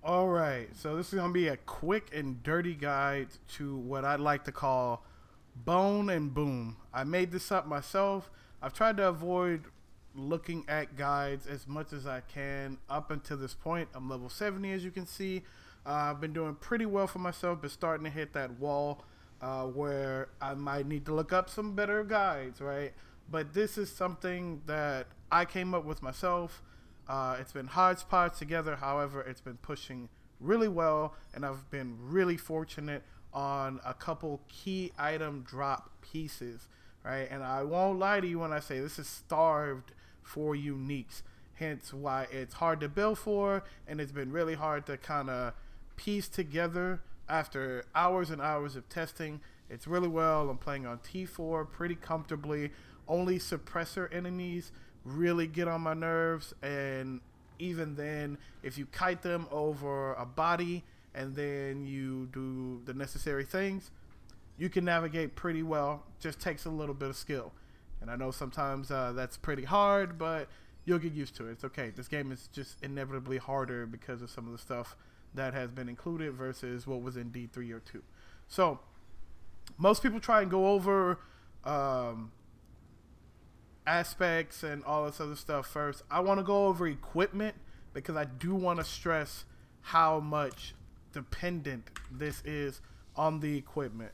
All right, so this is going to be a quick and dirty guide to what I'd like to call bone and boom. I made this up myself. I've tried to avoid looking at guides as much as I can up until this point. I'm level 70, as you can see. I've been doing pretty well for myself, but starting to hit that wall where I might need to look up some better guides, right? But this is something that I came up with myself. It's been hodgepodge together. However, it's been pushing really well, and I've been really fortunate on a couple key item drop pieces, right? And I won't lie to you when I say this is starved for uniques, hence why it's hard to build for, and it's been really hard to kind of piece together after hours and hours of testing. It's really well. I'm playing on T4 pretty comfortably. Only suppressor enemies really get on my nerves, and even then, if you kite them over a body and then you do the necessary things, you can navigate pretty well. Just takes a little bit of skill, and I know sometimes that's pretty hard, but you'll get used to it. It's okay. This game is just inevitably harder because of some of the stuff that has been included versus what was in D3 or 2. So most people try and go over aspects and all this other stuff first. I want to go over equipment because I do want to stress how much dependent this is on the equipment.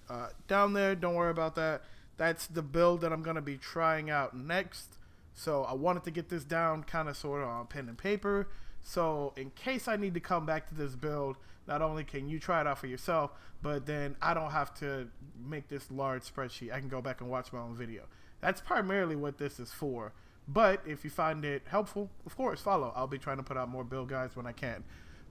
Down there, don't worry about that. That's the build that I'm going to be trying out next. So I wanted to get this down kind of sort of on pen and paper. So in case I need to come back to this build, not only can you try it out for yourself, but then I don't have to make this large spreadsheet. I can go back and watch my own video. That's primarily what this is for. But if you find it helpful, of course, follow. I'll be trying to put out more build guides when I can.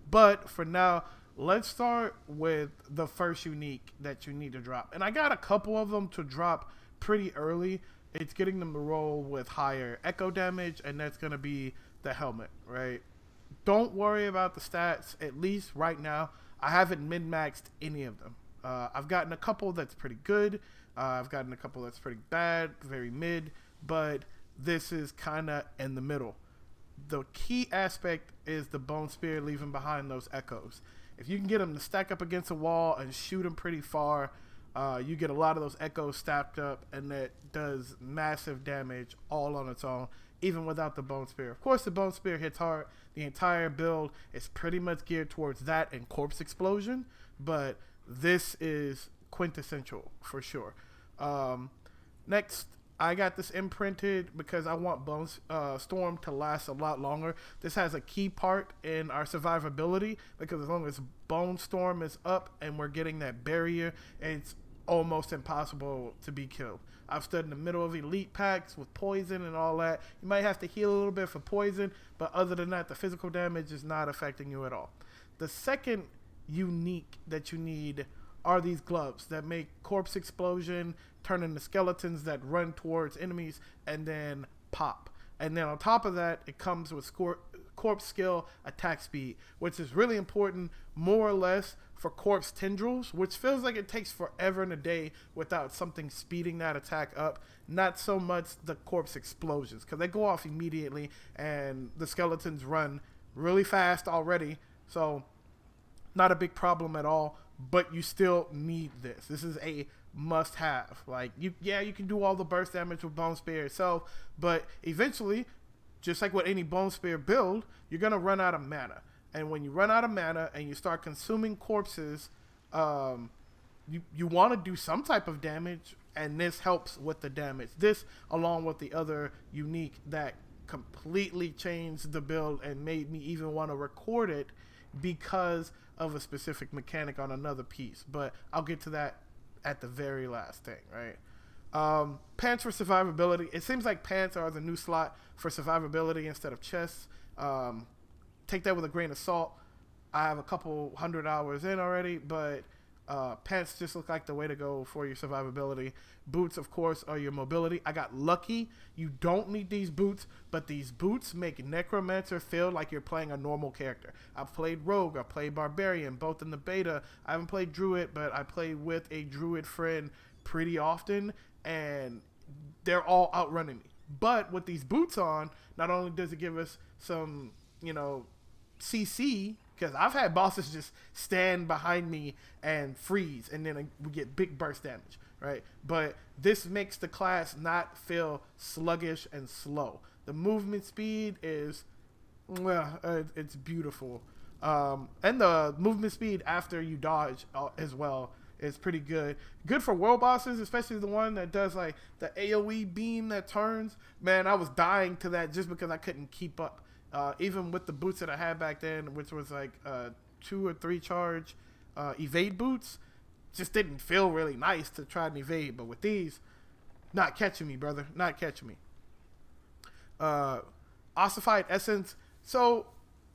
But for now, let's start with the first unique that you need to drop. And I got a couple of them to drop pretty early. It's getting them to roll with higher echo damage, and that's going to be the helmet, right? Don't worry about the stats, at least right now. I haven't min-maxed any of them. I've gotten a couple that's pretty good. I've gotten a couple that's pretty bad, very mid, but this is kind of in the middle. The key aspect is the bone spear leaving behind those echoes. If you can get them to stack up against a wall and shoot them pretty far, you get a lot of those echoes stacked up, and that does massive damage all on its own, even without the bone spear. Of course, the bone spear hits hard. The entire build is pretty much geared towards that and corpse explosion, but this is quintessential for sure. Next, I got this imprinted because I want Bone Storm to last a lot longer. This has a key part in our survivability because as long as Bone Storm is up and we're getting that barrier, it's almost impossible to be killed. I've stood in the middle of elite packs with poison and all that. You might have to heal a little bit for poison, but other than that, the physical damage is not affecting you at all. The second unique that you need are these gloves that make corpse explosion turn into skeletons that run towards enemies and then pop. And then on top of that, it comes with corpse skill attack speed, which is really important more or less for corpse tendrils, which feels like it takes forever and a day without something speeding that attack up. Not so much the corpse explosions, because they go off immediately and the skeletons run really fast already, so not a big problem at all. But you still need this. This is a must-have. Like, you can do all the burst damage with Bone Spear itself, but eventually, just like with any Bone Spear build, you're gonna run out of mana. And when you run out of mana and you start consuming corpses, you want to do some type of damage, and this helps with the damage. This, along with the other unique that completely changed the build and made me even want to record it because of a specific mechanic on another piece, but I'll get to that at the very last thing, right? Pants for survivability. It seems like pants are the new slot for survivability instead of chests. Take that with a grain of salt. I have a couple 100 hours in already, but pants just look like the way to go for your survivability. Boots, of course, are your mobility. I got lucky. You don't need these boots, but these boots make Necromancer feel like you're playing a normal character. I've played Rogue. I've played Barbarian, both in the beta. I haven't played Druid, but I play with a Druid friend pretty often, and they're all outrunning me. But with these boots on, not only does it give us some, CC, because I've had bosses just stand behind me and freeze, and then we get big burst damage, right? But this makes the class not feel sluggish and slow. The movement speed is, well, it's beautiful. And the movement speed after you dodge as well is pretty good. Good for world bosses, especially the one that does like the AoE beam that turns. Man, I was dying to that just because I couldn't keep up. Even with the boots that I had back then, which was like 2 or 3 charge evade boots, just didn't feel really nice to try and evade. But with these, not catching me, brother. Not catching me. Ossified Essence. So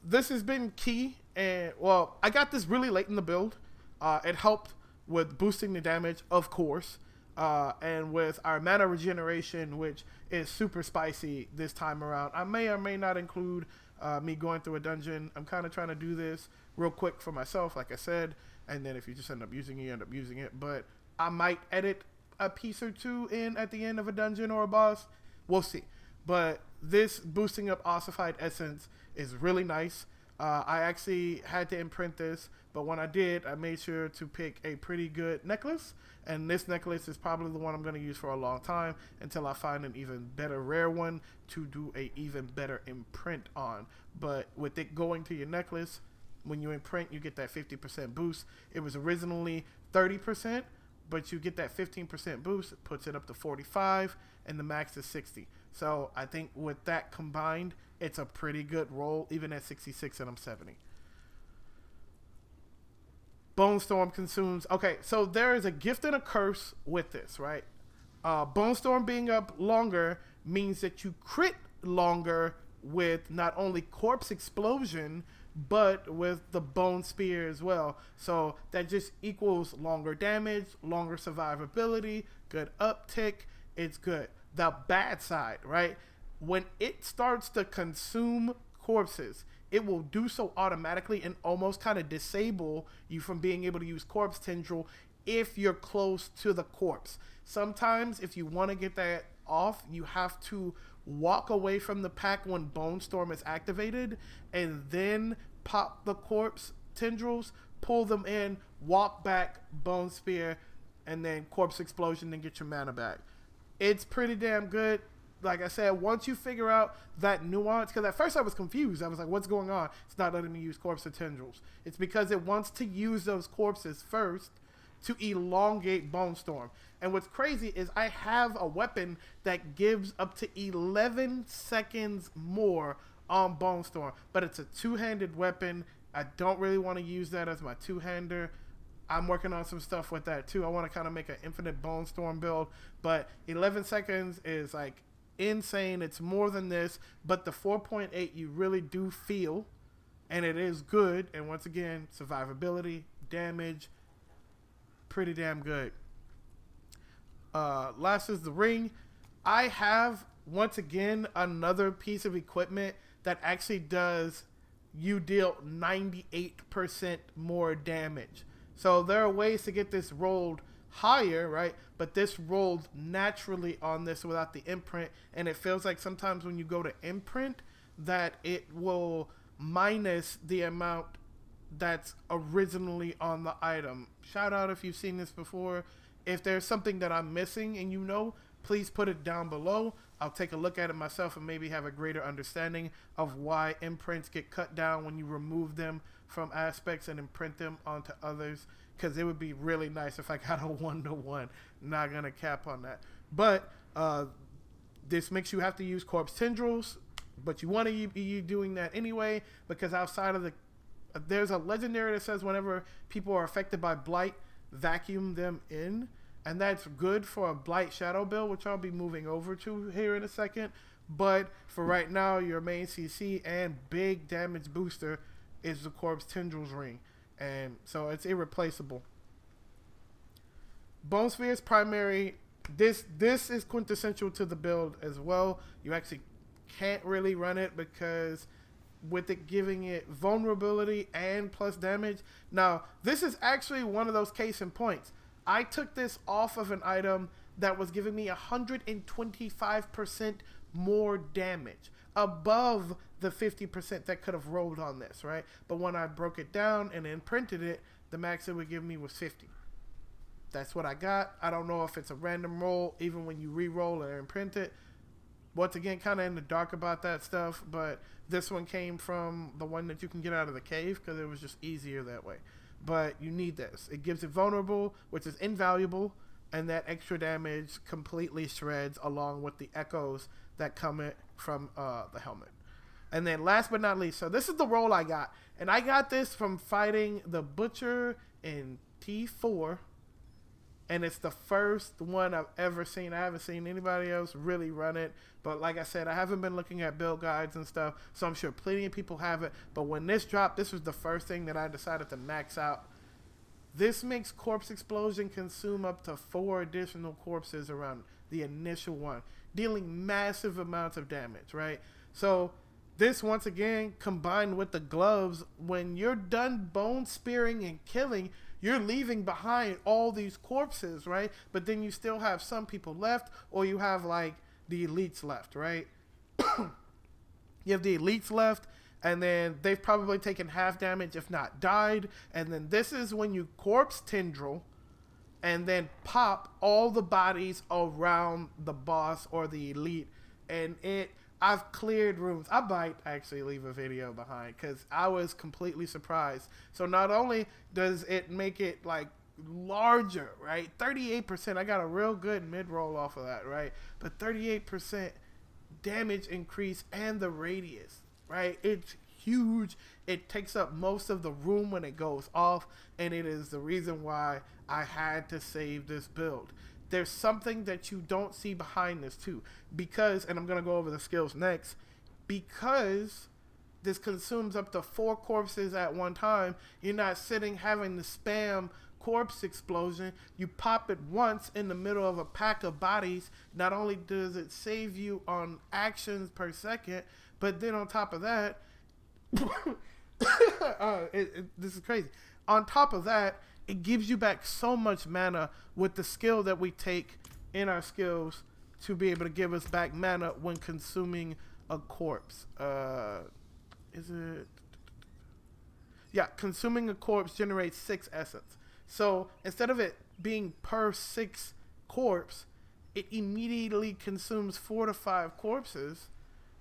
this has been key. And, well, I got this really late in the build. It helped with boosting the damage, of course. And with our mana regeneration, which is super spicy this time around. I may or may not include me going through a dungeon. I'm kind of trying to do this real quick for myself, like I said. And then if you just end up using it, you end up using it. But I might edit a piece or two in at the end of a dungeon or a boss. We'll see. But this boosting up Ossified Essence is really nice. I actually had to imprint this, but when I did, I made sure to pick a pretty good necklace, and this necklace is probably the one I'm going to use for a long time until I find an even better rare one to do a even better imprint on. But with it going to your necklace, when you imprint, you get that 50% boost. It was originally 30%, but you get that 15% boost. It puts it up to 45, and the max is 60. So I think with that combined, it's a pretty good roll, even at 66 and I'm 70. Bone Storm consumes. Okay, so there is a gift and a curse with this, right? Bone Storm being up longer means that you crit longer with not only Corpse Explosion, but with the Bone Spear as well. So that just equals longer damage, longer survivability, good uptick. It's good. The bad side, right? When it starts to consume corpses, it will do so automatically and almost kind of disable you from being able to use Corpse Tendril if you're close to the corpse. Sometimes if you want to get that off, you have to walk away from the pack when Bone Storm is activated and then pop the Corpse Tendrils, pull them in, walk back, Bone Spear, and then Corpse Explosion and get your mana back. It's pretty damn good. Like I said, once you figure out that nuance, because at first I was confused. I was like, what's going on? It's not letting me use Corpse Tendrils. It's because it wants to use those corpses first to elongate Bone Storm. And what's crazy is I have a weapon that gives up to 11 seconds more on Bone Storm. But it's a two-handed weapon. I don't really want to use that as my two-hander. I'm working on some stuff with that too. I want to kind of make an infinite Bone Storm build. But 11 seconds is like insane. It's more than this, but the 4.8 you really do feel, and it is good. And once again, survivability, damage, pretty damn good. Last is the ring. I have once again another piece of equipment that actually does you deal 98% more damage. So there are ways to get this rolled higher, right? But this rolled naturally on this without the imprint, and it feels like sometimes when you go to imprint that it will minus the amount that's originally on the item. Shout out if you've seen this before. If there's something that I'm missing and you know, please put it down below. I'll take a look at it myself and maybe have a greater understanding of why imprints get cut down when you remove them from aspects and imprint them onto others, because it would be really nice if I got a 1-to-1. Not gonna cap on that, but this makes you have to use Corpse Tendrils, but you want to be doing that anyway, because outside of the there's a legendary that says whenever people are affected by blight, vacuum them in, and that's good for a blight shadow build, which I'll be moving over to here in a second. But for right now, your main CC and big damage booster is the Corpse Tendrils ring, and so it's irreplaceable. Bone Sphere's primary, this is quintessential to the build as well. You actually can't really run it because with it giving it vulnerability and plus damage. Now, this is actually one of those case in points. I took this off of an item that was giving me 125% more damage above the 50% that could have rolled on this, right? But when I broke it down and then printed it, the max it would give me was 50. That's what I got. I don't know if it's a random roll, even when you re-roll it and print it. Once again, kind of in the dark about that stuff, but this one came from the one that you can get out of the cave because it was just easier that way. But you need this. It gives it vulnerable, which is invaluable, and that extra damage completely shreds along with the echoes that come from the helmet. And then last but not least, so this is the roll I got. And I got this from fighting the Butcher in T4. And it's the first one I've ever seen. I haven't seen anybody else really run it. But like I said, I haven't been looking at build guides and stuff. So I'm sure plenty of people have it. But when this dropped, this was the first thing that I decided to max out. This makes Corpse Explosion consume up to 4 additional corpses around the initial one, dealing massive amounts of damage, right? So this, once again, combined with the gloves, when you're done bone spearing and killing, you're leaving behind all these corpses, right? But then you still have some people left, or you have like the elites left, right? You have the elites left, and then they've probably taken half damage, if not died. And then this is when you corpse tendril and then pop all the bodies around the boss or the elite. And I've cleared rooms. I might actually leave a video behind because I was completely surprised. So not only does it make it like larger, right? 38%. I got a real good mid-roll off of that, right? But 38% damage increase and the radius, right? It's huge. It takes up most of the room when it goes off, and it is the reason why I had to save this build. There's something that you don't see behind this too, because, and I'm going to go over the skills next, because this consumes up to 4 corpses at one time, you're not sitting having to spam Corpse Explosion. You pop it once in the middle of a pack of bodies. Not only does it save you on actions per second, but then on top of that, this is crazy. On top of that, it gives you back so much mana with the skill that we take in our skills to be able to give us back mana when consuming a corpse. Is it? Yeah, consuming a corpse generates 6 essence. So instead of it being per 6 corpse, it immediately consumes 4 to 5 corpses,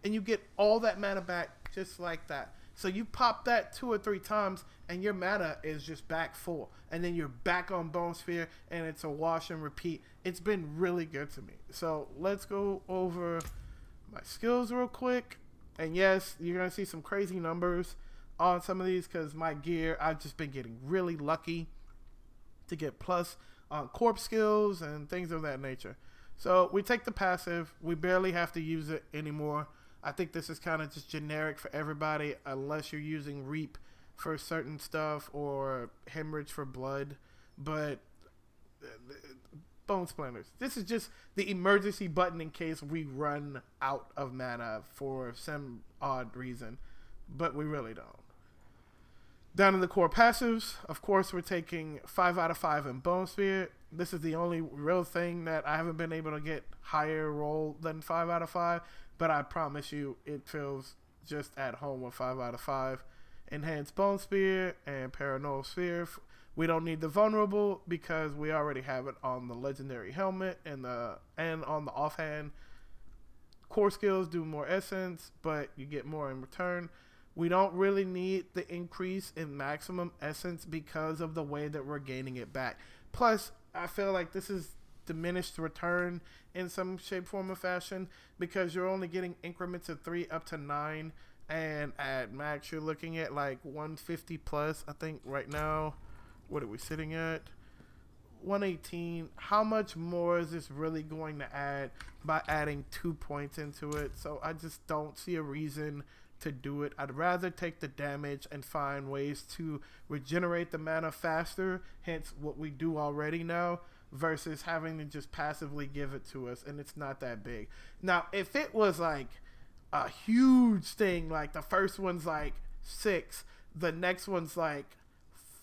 and you get all that mana back just like that. So you pop that 2 or 3 times, and your mana is just back full. And then you're back on Bone Sphere, and it's a wash and repeat. It's been really good to me. So let's go over my skills real quick. And yes, you're going to see some crazy numbers on some of these because my gear, I've just been getting really lucky to get plus on corpse skills and things of that nature. So we take the passive. We barely have to use it anymore. I think this is kind of just generic for everybody unless you're using Reap for certain stuff or Hemorrhage for blood. But Bone Splinters. This is just the emergency button in case we run out of mana for some odd reason. But we really don't. Down in the core passives, of course, we're taking 5 out of 5 in Bone Sphere. This is the only real thing that I haven't been able to get higher roll than 5 out of 5. But I promise you, it feels just at home with 5 out of 5. Enhanced Bone Spear and Paranoid Sphere. We don't need the Vulnerable because we already have it on the Legendary Helmet and on the offhand. Core skills do more essence, but you get more in return. We don't really need the increase in maximum essence because of the way that we're gaining it back. Plus, I feel like this is diminished return in some shape, form, or fashion because you're only getting increments of 3 up to 9, and at max you're looking at like 150 plus. I think right now, what are we sitting at? 118. How much more is this really going to add by adding 2 points into it? So I just don't see a reason to do it. I'd rather take the damage and find ways to regenerate the mana faster, hence what we do already now, versus having to just passively give it to us, and it's not that big. Now, if it was like a huge thing, like the first one's like 6, the next one's like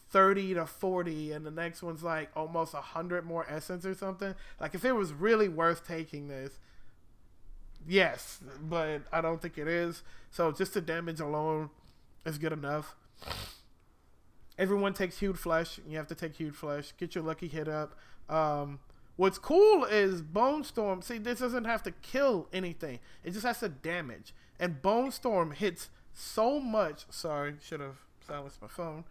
30 to 40, and the next one's like almost 100 more essence or something, like if it was really worth taking this, Yes, but I don't think it is. So just the damage alone is good enough. Everyone takes hued flesh. You have to take hued flesh. Get your lucky hit up. What's cool is Bone Storm. See, this doesn't have to kill anything. It just has to damage. And Bone Storm hits so much. Sorry, should have silenced my phone.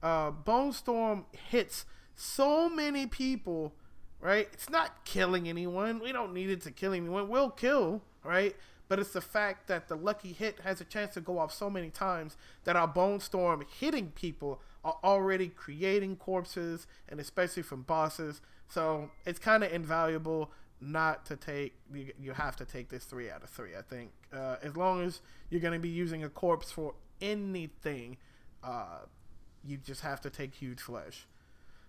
Bone Storm hits so many people, right? It's not killing anyone. We don't need it to kill anyone. We'll kill, right? But it's the fact that the lucky hit has a chance to go off so many times that our Bone Storm hitting people are already creating corpses, and especially from bosses. So it's kind of invaluable not to take. You have to take this 3 out of 3, I think. As long as you're going to be using a corpse for anything, you just have to take huge flesh.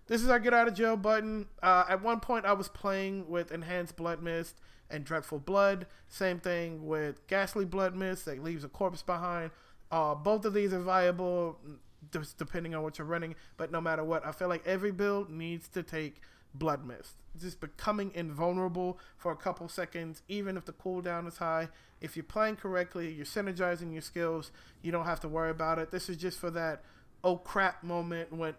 This is our get out of jail button. At one point, I was playing with Enhanced Blood Mist and Dreadful Blood. Same thing with Ghastly Blood Mist that leaves a corpse behind. Both of these are viable, just depending on what you're running. But no matter what, I feel like every build needs to take Blood Mist. Just becoming invulnerable for a couple seconds, even if the cooldown is high. If you're playing correctly, you're synergizing your skills, you don't have to worry about it. This is just for that oh crap moment when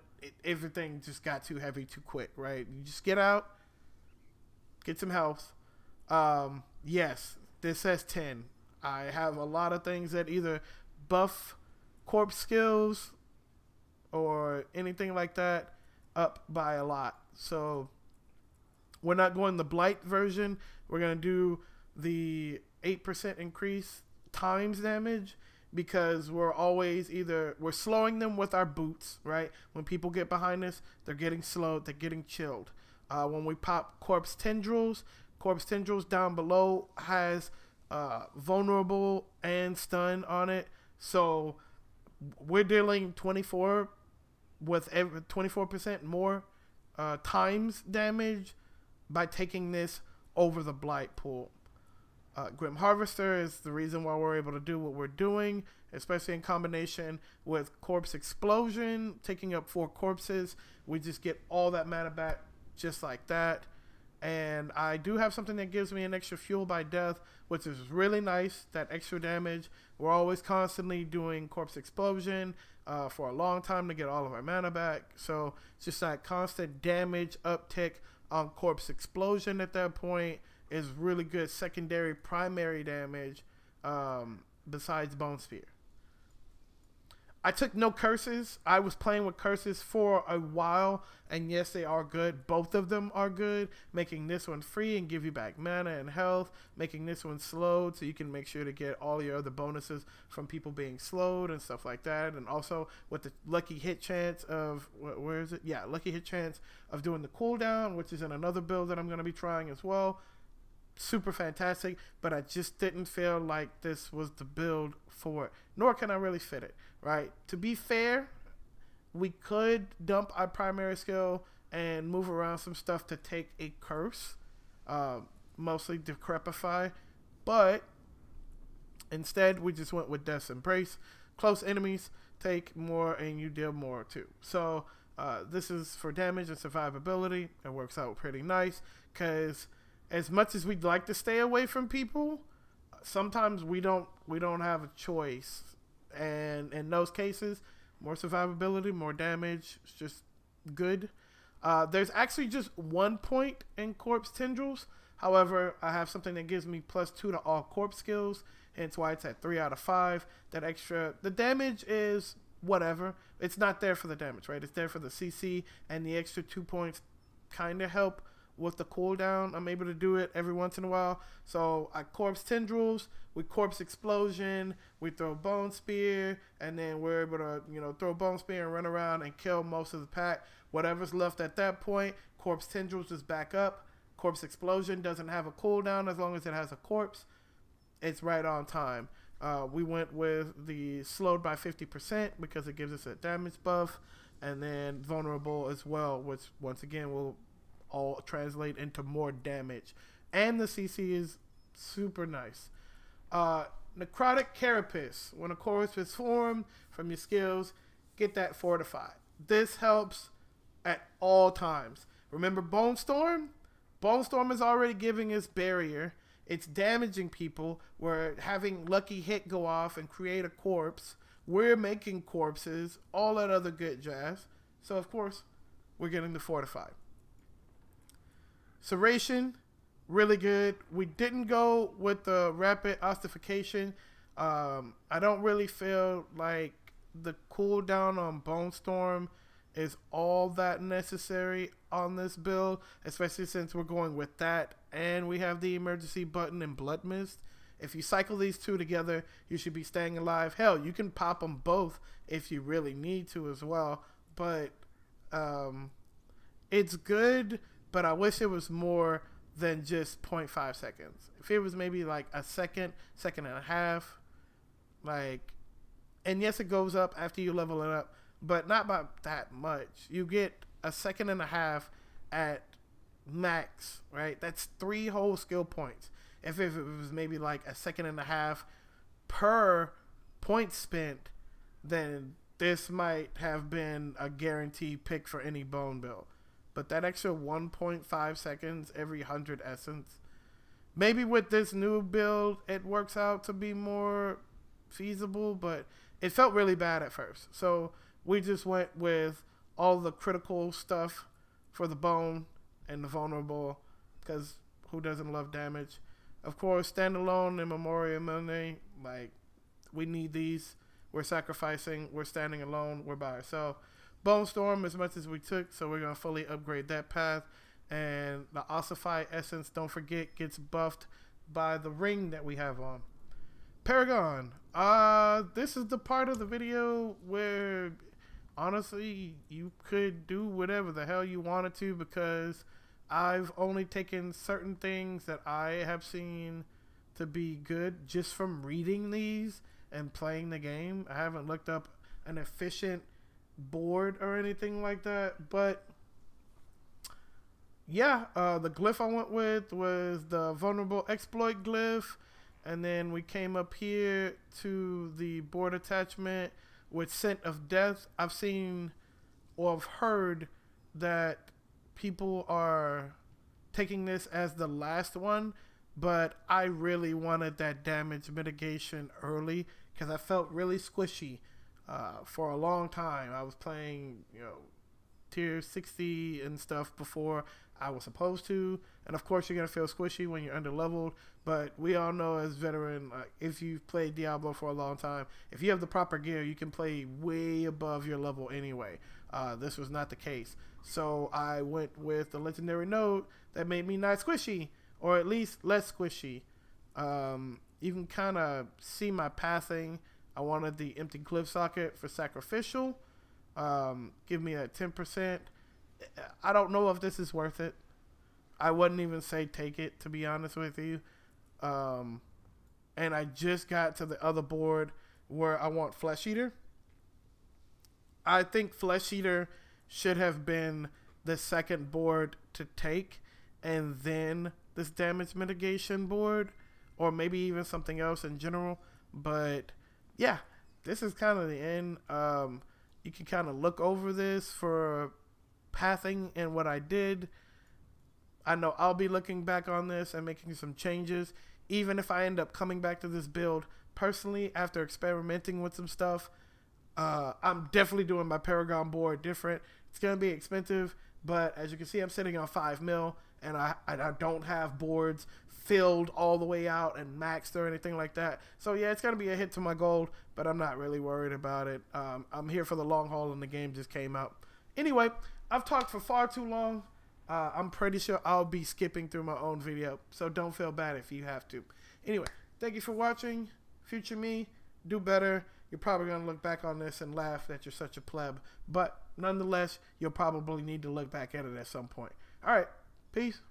everything just got too heavy too quick, right? You just get out, get some health. Yes, this says 10. I have a lot of things that either buff corpse skills or anything like that up by a lot. So we're not going the Blight version. We're going to do the 8% increase times damage, because we're always we're slowing them with our boots, right? When people get behind us, they're getting slowed, they're getting chilled. When we pop Corpse Tendrils down below has vulnerable and stun on it. So we're dealing 24 with 24% more times damage by taking this over the Blight pool. Grim Harvester is the reason why we're able to do what we're doing, especially in combination with Corpse Explosion, taking up 4 corpses. We just get all that mana back just like that. And I do have something that gives me an extra fuel by death, which is really nice, that extra damage. We're always constantly doing Corpse Explosion for a long time to get all of our mana back. So it's just that constant damage uptick on Corpse Explosion at that point is really good secondary, primary damage besides Bone Spear. I took no curses. I was playing with curses for a while, and yes, they are good. Both of them are good, making this one free and give you back mana and health, making this one slowed so you can make sure to get all your other bonuses from people being slowed and stuff like that. And also with the lucky hit chance of, where is it? Yeah, lucky hit chance of doing the cooldown, which is in another build that I'm going to be trying as well. Super fantastic, but I just didn't feel like this was the build for it, nor can I really fit it, right? To be fair, we could dump our primary skill and move around some stuff to take a curse, mostly Decrepify, but instead we just went with Death's Embrace. Close enemies take more and you deal more too. So this is for damage and survivability. It works out pretty nice, because as much as we'd like to stay away from people, sometimes we don't have a choice. And in those cases, more survivability, more damage, it's just good. There's actually just 1 point in Corpse Tendrils. However, I have something that gives me +2 to all corpse skills, hence why it's at 3 out of 5. That extra, the damage is whatever. It's not there for the damage, right? It's there for the CC, and the extra 2 points kind of help with the cooldown. I'm able to do it every once in a while. So I Corpse Tendrils, we Corpse Explosion, we throw Bone Spear, and then we're able to, throw Bone Spear and run around and kill most of the pack. Whatever's left at that point, Corpse Tendrils is back up. Corpse Explosion doesn't have a cooldown as long as it has a corpse. It's right on time. We went with the slowed by 50% because it gives us a damage buff, and then vulnerable as well, which once again will all translate into more damage, and the CC is super nice. Necrotic Carapace. When a corpse is formed from your skills, get that fortified. This helps at all times. Remember Bone Storm? Bone Storm is already giving us barrier. It's damaging people. We're having lucky hit go off and create a corpse. We're making corpses, all that other good jazz. So of course, we're getting the fortify. Serration, really good. We didn't go with the rapid ossification. I don't really feel like the cooldown on Bone Storm is all that necessary on this build, especially since we're going with that and we have the emergency button and Blood Mist. If you cycle these two together, you should be staying alive. Hell, you can pop them both if you really need to as well. But it's good, but I wish it was more than just 0.5 seconds. If it was maybe like a second, second and a half, like, and yes, it goes up after you level it up, but not by that much. You get a second and a half at max, right? That's 3 whole skill points. If it was maybe like a second and a half per point spent, then this might have been a guaranteed pick for any bone build. But that extra 1.5 seconds every 100 essence, maybe with this new build, it works out to be more feasible, but it felt really bad at first. So we just went with all the critical stuff for the bone and the vulnerable, because who doesn't love damage? Of course, standalone and Memorial Money, like, we need these. We're sacrificing. We're standing alone. We're by ourselves. Bone Storm as much as we took, so we're going to fully upgrade that path. And the Ossify Essence, don't forget, gets buffed by the ring that we have on. Paragon. This is the part of the video where, honestly, you could do whatever the hell you wanted to, because I've only taken certain things that I have seen to be good just from reading these and playing the game. I haven't looked up an efficient board or anything like that, but yeah, the glyph I went with was the vulnerable exploit glyph, and then we came up here to the board attachment with Scent of Death. I've seen or I've heard that people are taking this as the last one, but I really wanted that damage mitigation early because I felt really squishy for a long time. I was playing, tier 60 and stuff before I was supposed to, and of course you're gonna feel squishy when you're under leveled, but we all know as veteran, if you've played Diablo for a long time, if you have the proper gear, you can play way above your level anyway. This was not the case, so I went with the legendary node that made me not squishy, or at least less squishy. You can kind of see my pathing. I wanted the empty glyph socket for sacrificial. Give me that 10%. I don't know if this is worth it. I wouldn't even say take it, to be honest with you. And I just got to the other board where I want Flesh Eater. I think Flesh Eater should have been the second board to take, and then this damage mitigation board, or maybe even something else in general. But yeah, this is kind of the end. You can kind of look over this for pathing and what I did. I know I'll be looking back on this and making some changes, even if I end up coming back to this build personally after experimenting with some stuff. I'm definitely doing my Paragon board different. It's gonna be expensive, but as you can see, I'm sitting on 5 mil, and I don't have boards filled all the way out and maxed or anything like that. So yeah, it's gonna be a hit to my gold, but I'm not really worried about it. I'm here for the long haul, and the game just came out. Anyway, I've talked for far too long. I'm pretty sure I'll be skipping through my own video, so don't feel bad if you have to. Anyway, thank you for watching. Future me, do better. You're probably going to look back on this and laugh that you're such a pleb, but nonetheless, you'll probably need to look back at it at some point. All right, peace.